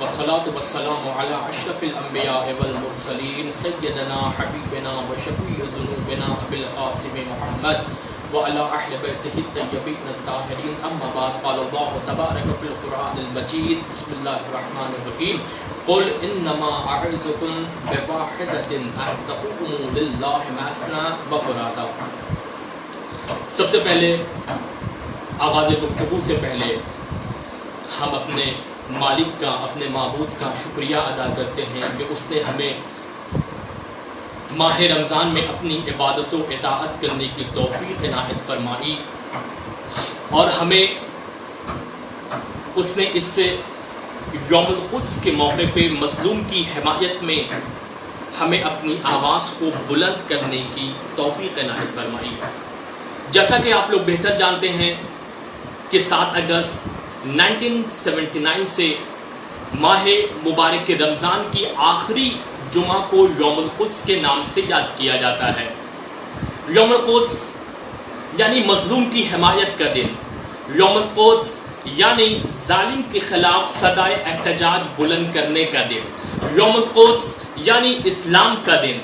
والصلاة والسلام علی اشرف الانبیاء والمرسلین سیدنا حبیبنا وشفیع ذنوبنا ابی القاسم محمد وعلی اہل بیتہ الطیبین الطاہرین اما بعد قال اللہ تبارک فی القرآن المجید بسم اللہ الرحمن الرحیم قل انما اعظکم بواحدۃ ان تقوموا للہ مثنی وفرادا۔ سب سے پہلے آغاز گفتگو سے پہلے ہم اپنے مالک کا، اپنے معبود کا شکریہ ادا کرتے ہیں کہ اس نے ہمیں ماہ رمضان میں اپنی عبادت و اطاعت کرنے کی توفیق عنایت فرمائی اور ہمیں اس نے اس سے یوم القدس کے موقع پہ مظلوم کی حمایت میں ہمیں اپنی آواز کو بلند کرنے کی توفیق عنایت فرمائی۔ جیسا کہ آپ لوگ بہتر جانتے ہیں کہ 7 اگست 1979 سے ماہ مبارک رمضان کی آخری جمعہ کو یوم القدس کے نام سے یاد کیا جاتا ہے۔ یوم القدس یعنی مظلوم کی حمایت کا دن، یوم القدس یعنی ظالم کے خلاف صدائے احتجاج بلند کرنے کا دن، یوم القدس یعنی اسلام کا دن،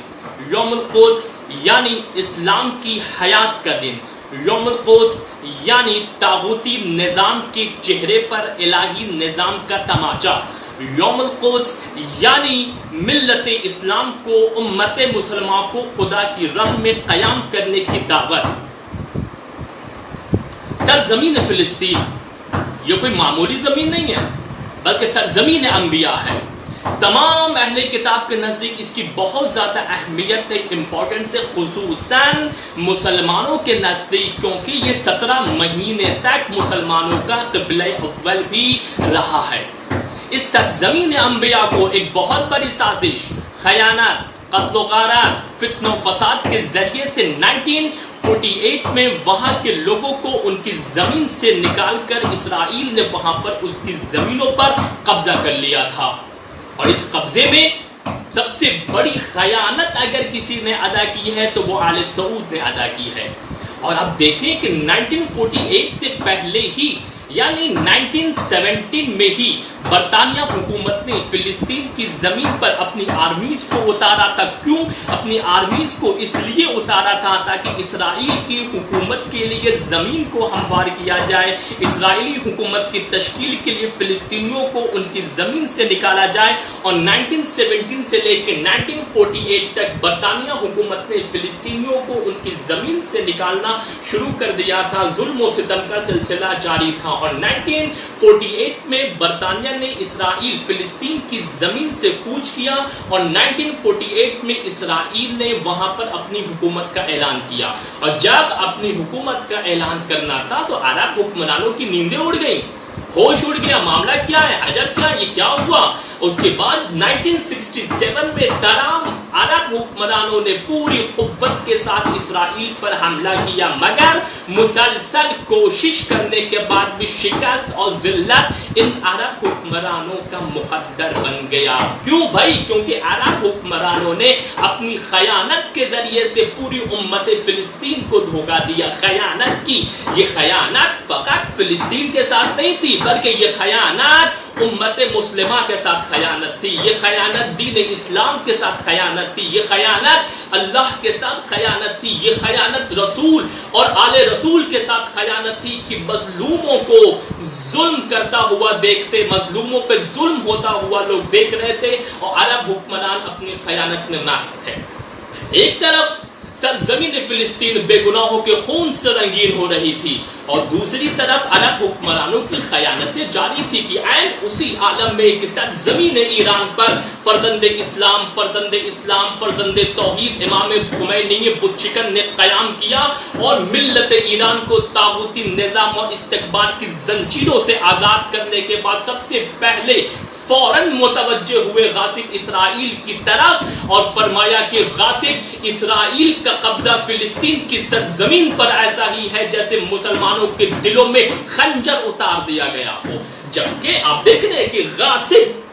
یوم القدس یعنی اسلام کی حیات کا دن، یوم القدس یعنی طاغوتی نظام کے چہرے پر الہی نظام کا تماچا، یوم القدس یعنی ملت اسلام کو، امت مسلمہ کو خدا کی راہ میں قیام کرنے کی دعوت۔ سرزمین فلسطین یہ کوئی معمولی زمین نہیں ہے بلکہ سرزمین انبیاء ہے۔ تمام اہل کتاب کے نزدیک اس کی بہت زیادہ اہمیت ہے، امپورٹنس ہے، خصوصاً مسلمانوں کے نزدیک، کیونکہ یہ 17 مہینے تک مسلمانوں کا قبلہ اول بھی رہا ہے۔ اس سرزمین انبیاء کو ایک بہت بڑی سازش، خیانت، قتل و غارت، فتن و فساد کے ذریعے سے 1948 میں وہاں کے لوگوں کو ان کی زمین سے نکال کر اسرائیل نے وہاں پر ان کی زمینوں پر قبضہ کر لیا تھا، اور اس قبضے میں سب سے بڑی خیانت اگر کسی نے ادا کی ہے تو وہ آل سعود نے ادا کی ہے۔ اور اب دیکھیں کہ 1948 سے پہلے ہی یعنی 1917 میں ہی برطانیہ حکومت نے فلسطین کی زمین پر اپنی آرمیز کو اتارا تھا۔ کیوں اپنی آرمیز کو؟ اس لیے اتارا تھا تاکہ اسرائیل کی حکومت کے لیے زمین کو ہموار کیا جائے، اسرائیلی حکومت کی تشکیل کے لیے فلسطینیوں کو ان کی زمین سے نکالا جائے۔ اور 1917 سے لے کے 1948 تک برطانیہ حکومت نے فلسطینیوں کو ان کی زمین سے نکالنا شروع کر دیا تھا، ظلم و ستم کا سلسلہ جاری تھا۔ اور 1948 میں برطانیہ نے اسرائیل فلسطین کی زمین سے کوچ کیا، اور 1948 میں اسرائیل نے وہاں پر اپنی حکومت کا اعلان کیا۔ اور جب اپنی حکومت کا اعلان کرنا تھا تو عرب حکمرانوں کی نیندیں اڑ گئیں، ہوش اڑ گیا، معاملہ کیا ہے، عجب کیا، یہ کیا ہوا؟ اس کے بعد 1967 میں تمام عرب حکمرانوں نے پوری قوت کے ساتھ اسرائیل پر حملہ کیا، مگر مسلسل کوشش کرنے کے بعد بھی شکست اور ذلت ان عرب حکمرانوں کا مقدر بن گیا۔ کیوں بھائی؟ کیونکہ عرب حکمرانوں نے اپنی خیانت کے ذریعے سے پوری امت فلسطین کو دھوکہ دیا، خیانت کی۔ یہ خیانت فقط فلسطین کے ساتھ نہیں تھی بلکہ یہ خیانت امت مسلمہ کے ساتھ خیانت تھی، یہ خیانت دین اسلام کے ساتھ خیانت تھی، یہ خیانت اللہ کے ساتھ خیانت تھی، یہ خیانت رسول اور آل رسول کے ساتھ خیانت تھی کہ مظلوموں کو ظلم کرتا ہوا دیکھتے، مظلوموں پہ ظلم ہوتا ہوا لوگ دیکھ رہے تھے، اور عرب حکمران اپنی خیانت میں مست تھے۔ ایک طرف سرزمین فلسطین بے گناہوں کے خون سے رنگین ہو رہی تھی، اور دوسری طرف عرب حکمرانوں کی خیانتیں جاری تھی کہ عین اسی عالم میں ایک سرزمین ایران پر فرزند اسلام فرزند توحید امام خمینی بت شکن نے قیام کیا، اور ملت ایران کو طاغوتی نظام اور استکبار کی زنجیروں سے آزاد کرنے کے بعد سب سے پہلے فوراً متوجہ ہوئے غاصب اسرائیل کی طرف، اور فرمایا کہ غاصب اسرائیل کا قبضہ فلسطین کی سرزمین پر ایسا ہی ہے جیسے مسلمانوں کے دلوں میں خنجر اتار دیا گیا ہو۔ جبکہ آپ دیکھ رہے ہیں کہ غاصب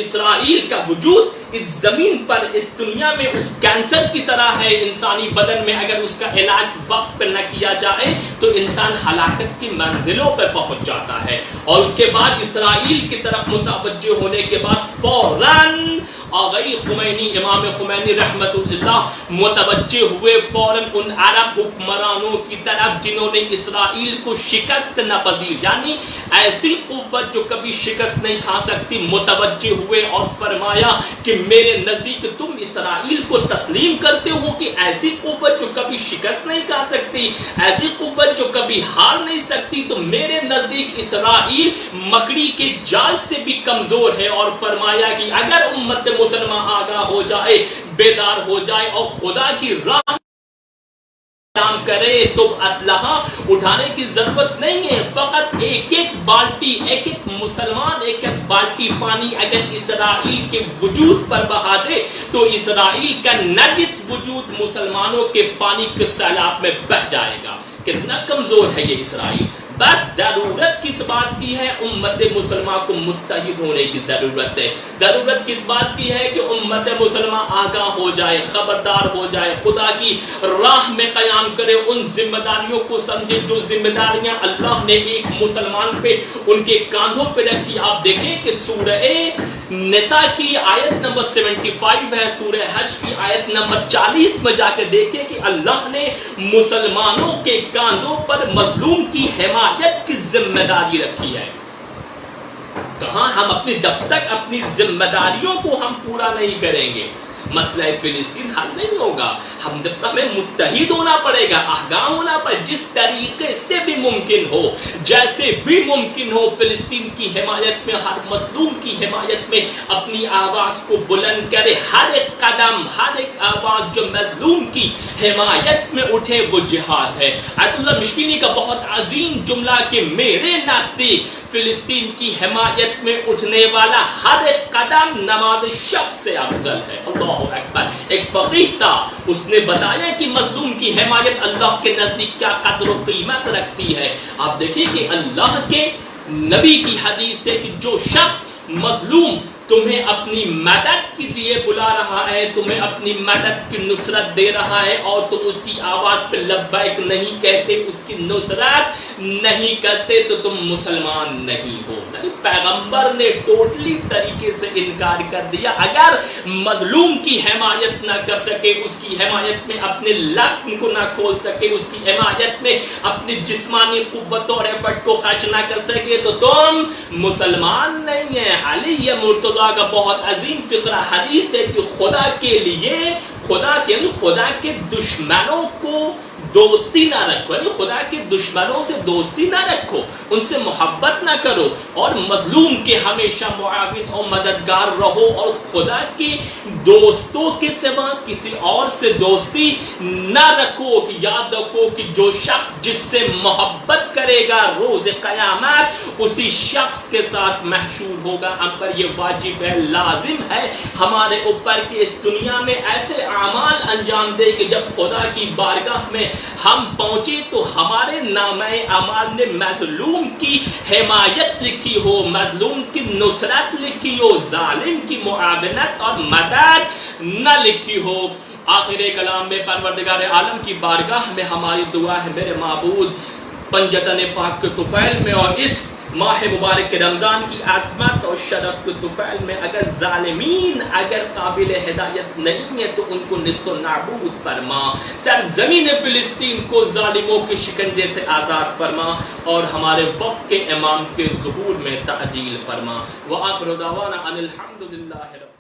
اسرائیل کا وجود اس زمین پر، اس دنیا میں اس کینسر کی طرح ہے انسانی بدن میں، اگر اس کا علاج وقت پر نہ کیا جائے تو انسان ہلاکت کی منزلوں پر پہنچ جاتا ہے۔ اور اس کے بعد اسرائیل کی طرف متوجہ ہونے کے بعد فوراً آغائی خمینی امام خمینی رحمت اللہ متوجہ ہوئے فوراً ان عرب حکمرانوں کی طرف جنہوں نے اسرائیل کو شکست ناپذیر یعنی ایسی قوت جو کبھی شکست نہیں کھا سکتی متوجہ ہوئے، اور فرمایا کہ میرے نزدیک تم اسرائیل کو تسلیم کرتے ہو کہ ایسی قوت جو کبھی شکست نہیں کھا سکتی، ایسی قوت جو کبھی ہار نہیں سکتی، تو میرے نزدیک اسرائیل مکڑی کے جال سے بھی کمزور ہے۔ اور فرمایا کہ اگر امت مسلمہ آگاہ ہو جائے، بیدار ہو جائے اور خدا کی راہ کام کرے تو اسلحہ اٹھانے کی ضرورت نہیں ہے، فقط ایک ایک بالٹی، ایک ایک مسلمان ایک ایک بالٹی پانی اگر اسرائیل کے وجود پر بہا دے تو اسرائیل کا نجس وجود مسلمانوں کے پانی کے سیلاب میں بہہ جائے گا۔ کتنا کمزور ہے یہ اسرائیل! بس ضرورت کس بات کی ہے؟ امت مسلمہ کو متحد ہونے کی ضرورت ہے۔ ضرورت کس بات کی ہے کہ امت مسلمہ آگاہ ہو جائے، خبردار ہو جائے، خدا کی راہ میں قیام کرے، ان ذمہ داریوں کو سمجھے جو ذمہ داریاں اللہ نے ایک مسلمان پہ ان کے کاندھوں پہ رکھی۔ آپ دیکھیں کہ سورہ نساء کی آیت نمبر 75 ہے، سورہ حج کی آیت نمبر 40 میں جا کے دیکھیں کہ اللہ نے مسلمانوں کے کاندھوں پر مظلوم کی حمایت کی ذمہ داری رکھی ہے۔ کہاں ہم اپنی جب تک اپنی ذمہ داریوں کو ہم پورا نہیں کریں گے مسئلہ فلسطین حل نہیں ہوگا. ہم جب تک ہمیں متحد ہونا پڑے گا, آگاہ ہونا پڑے, جس طریقے سے بھی ممکن ہو, جیسے بھی ممکن ہو, فلسطین کی حمایت میں, ہر مظلوم کی حمایت میں اپنی آواز کو بلند کرے. ہر ایک قدم, ہر ایک آواز جو مظلوم کی حمایت میں اٹھے وہ جہاد ہے. آیت اللہ مشکینی کا بہت عظیم جملہ کہ میرے نزدیک فلسطین کی حمایت میں اٹھنے والا ہر ایک قدم نماز شب سے افضل ہے. اللہ اکبر. ایک فقیہ تھا, اس نے بتایا کہ مظلوم کی حمایت اللہ کے نزدیک کیا قدر و قیمت رکھتی ہے. آپ دیکھیں کہ اللہ کے نبی کی حدیث ہے کہ جو شخص مظلوم تمہیں اپنی مدد کے لیے بلا رہا ہے, تمہیں اپنی مدد کی نصرت دے رہا ہے, اور تم اس کی آواز پہ لبیک نہیں کہتے, اس کی نصرت نہیں کرتے, تو تم مسلمان نہیں ہو. پیغمبر نے ٹوٹلی طریقے سے انکار کر دیا. اگر مظلوم کی حمایت نہ کر سکے, اس کی حمایت میں اپنے لب کو نہ کھول سکے, اس کی حمایت میں اپنی جسمانی قوت اور ایفرٹ کو خرچ نہ کر سکے, تو تم مسلمان نہیں ہیں. علی مرتضیٰ کا بہت عظیم فقرہ حدیث ہے کہ خدا کے لیے, خدا کے دشمنوں کو دوستی نہ رکھو, یعنی خدا کے دشمنوں سے دوستی نہ رکھو, ان سے محبت نہ کرو, اور مظلوم کے ہمیشہ معاون اور مددگار رہو, اور خدا کے دوستوں کے سوا کسی اور سے دوستی نہ رکھو. کہ یاد رکھو کہ جو شخص جس سے محبت کرے گا روز قیامت اسی شخص کے ساتھ محشور ہوگا. ہم پر یہ واجب ہے, لازم ہے ہمارے اوپر کہ اس دنیا میں ایسے اعمال انجام دے کہ جب خدا کی بارگاہ میں ہم پہنچے تو ہمارے نامہ اعمال نے مظلوم کی حمایت لکھی ہو, مظلوم کی نصرت لکھی ہو, ظالم کی معاونت اور مدد نہ لکھی ہو. آخر کلام میں پروردگار عالم کی بارگاہ میں ہماری دعا ہے, میرے معبود پنجتن پاک کے طفیل میں اور اس ماہ مبارک کے رمضان کی عظمت اور شرف کے طفیل میں اگر ظالمین اگر قابل ہدایت نہیں ہے تو ان کو نیست و نابود فرما. سرزمین فلسطین کو ظالموں کے شکنجے سے آزاد فرما, اور ہمارے وقت کے امام کے ظہور میں تعجیل فرما. وآخر دعوانا ان الحمد للہ رب